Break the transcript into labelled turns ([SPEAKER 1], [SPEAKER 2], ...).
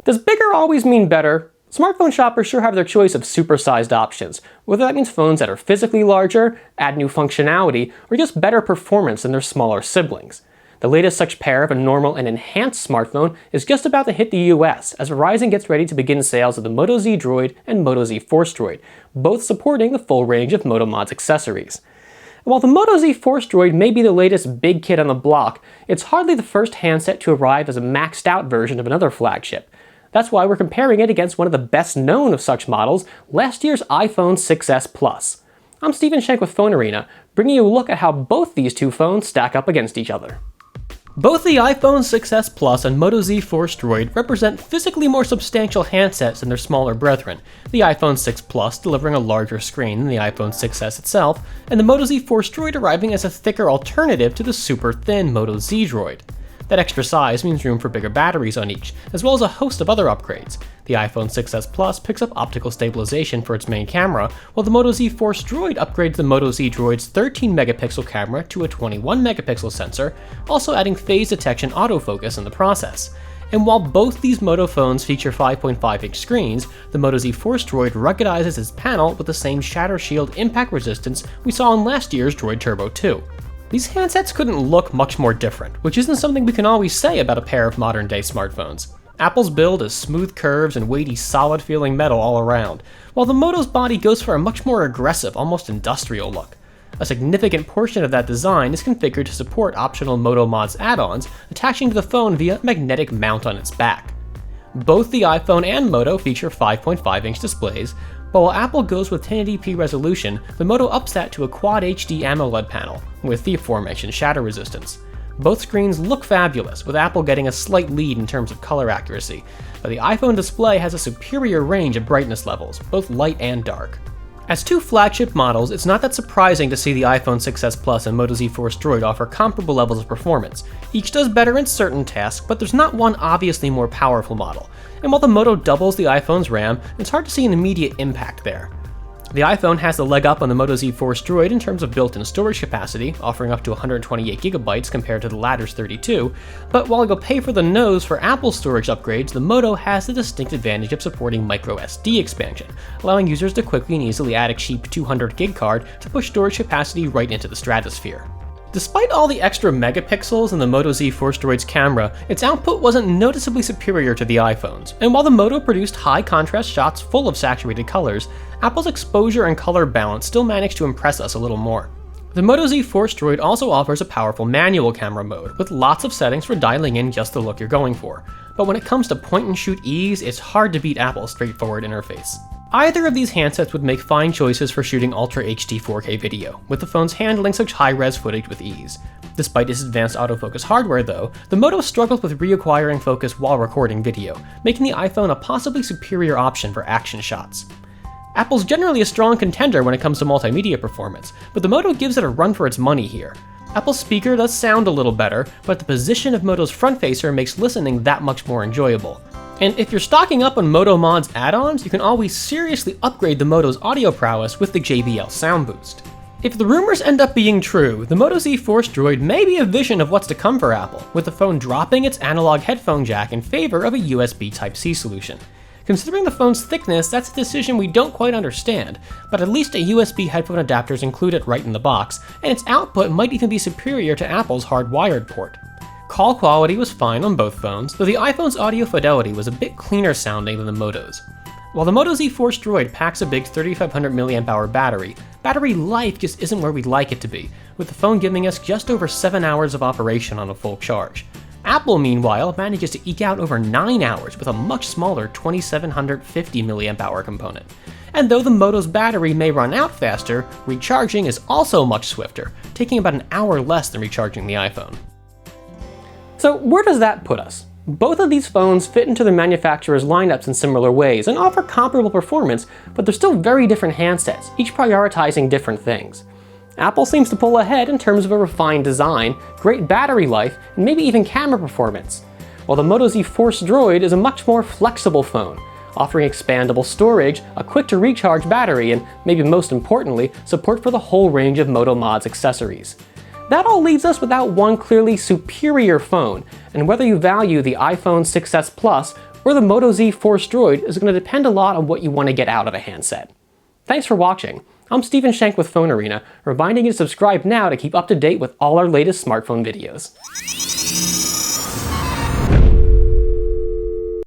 [SPEAKER 1] Does bigger always mean better? Smartphone shoppers sure have their choice of supersized options, whether that means phones that are physically larger, add new functionality, or just better performance than their smaller siblings. The latest such pair of a normal and enhanced smartphone is just about to hit the US as Verizon gets ready to begin sales of the Moto Z Droid and Moto Z Force Droid, both supporting the full range of Moto Mod's accessories. While the Moto Z Force Droid may be the latest big kid on the block, it's hardly the first handset to arrive as a maxed out version of another flagship. That's why we're comparing it against one of the best known of such models, last year's iPhone 6s Plus. I'm Stephen Shank with PhoneArena, bringing you a look at how both these two phones stack up against each other. Both the iPhone 6s Plus and Moto Z Force Droid represent physically more substantial handsets than their smaller brethren, the iPhone 6 Plus delivering a larger screen than the iPhone 6s itself, and the Moto Z Force Droid arriving as a thicker alternative to the super thin Moto Z Droid. That extra size means room for bigger batteries on each, as well as a host of other upgrades. The iPhone 6s Plus picks up optical stabilization for its main camera, while the Moto Z Force Droid upgrades the Moto Z Droid's 13-megapixel camera to a 21-megapixel sensor, also adding phase detection autofocus in the process. And while both these Moto phones feature 5.5-inch screens, the Moto Z Force Droid ruggedizes its panel with the same shatter shield impact resistance we saw in last year's Droid Turbo 2. These handsets couldn't look much more different, which isn't something we can always say about a pair of modern-day smartphones. Apple's build is smooth curves and weighty, solid-feeling metal all around, while the Moto's body goes for a much more aggressive, almost industrial look. A significant portion of that design is configured to support optional Moto Mods add-ons, attaching to the phone via a magnetic mount on its back. Both the iPhone and Moto feature 5.5-inch displays, but while Apple goes with 1080p resolution, the Moto ups that to a Quad HD AMOLED panel, with the aforementioned shatter resistance. Both screens look fabulous, with Apple getting a slight lead in terms of color accuracy, but the iPhone display has a superior range of brightness levels, both light and dark. As two flagship models, it's not that surprising to see the iPhone 6s Plus and Moto Z Force Droid offer comparable levels of performance. Each does better in certain tasks, but there's not one obviously more powerful model. And while the Moto doubles the iPhone's RAM, it's hard to see an immediate impact there. The iPhone has the leg up on the Moto Z Force Droid in terms of built-in storage capacity, offering up to 128GB compared to the latter's 32, but while you'll pay for the nose for Apple's storage upgrades, the Moto has the distinct advantage of supporting microSD expansion, allowing users to quickly and easily add a cheap 200GB card to push storage capacity right into the stratosphere. Despite all the extra megapixels in the Moto Z Force Droid's camera, its output wasn't noticeably superior to the iPhone's, and while the Moto produced high-contrast shots full of saturated colors, Apple's exposure and color balance still managed to impress us a little more. The Moto Z Force Droid also offers a powerful manual camera mode, with lots of settings for dialing in just the look you're going for, but when it comes to point-and-shoot ease, it's hard to beat Apple's straightforward interface. Either of these handsets would make fine choices for shooting Ultra HD 4K video, with the phones handling such high-res footage with ease. Despite its advanced autofocus hardware though, the Moto struggles with reacquiring focus while recording video, making the iPhone a possibly superior option for action shots. Apple's generally a strong contender when it comes to multimedia performance, but the Moto gives it a run for its money here. Apple's speaker does sound a little better, but the position of Moto's front facer makes listening that much more enjoyable. And if you're stocking up on Moto Mods add-ons, you can always seriously upgrade the Moto's audio prowess with the JBL Sound Boost. If the rumors end up being true, the Moto Z Force Droid may be a vision of what's to come for Apple, with the phone dropping its analog headphone jack in favor of a USB Type-C solution. Considering the phone's thickness, that's a decision we don't quite understand, but at least a USB headphone adapter is included right in the box, and its output might even be superior to Apple's hardwired port. Call quality was fine on both phones, though the iPhone's audio fidelity was a bit cleaner sounding than the Moto's. While the Moto Z Force Droid packs a big 3500 mAh battery life just isn't where we'd like it to be, with the phone giving us just over 7 hours of operation on a full charge. Apple, meanwhile, manages to eke out over 9 hours with a much smaller 2750 mAh component. And though the Moto's battery may run out faster, recharging is also much swifter, taking about an hour less than recharging the iPhone. So where does that put us? Both of these phones fit into their manufacturers' lineups in similar ways and offer comparable performance, but they're still very different handsets, each prioritizing different things. Apple seems to pull ahead in terms of a refined design, great battery life, and maybe even camera performance, while the Moto Z Force Droid is a much more flexible phone, offering expandable storage, a quick-to-recharge battery, and maybe most importantly, support for the whole range of Moto Mods accessories. That all leaves us without one clearly superior phone, and whether you value the iPhone 6s Plus or the Moto Z Force Droid is going to depend a lot on what you want to get out of a handset. Thanks for watching. I'm Stephen Shank with PhoneArena, reminding you to subscribe now to keep up to date with all our latest smartphone videos.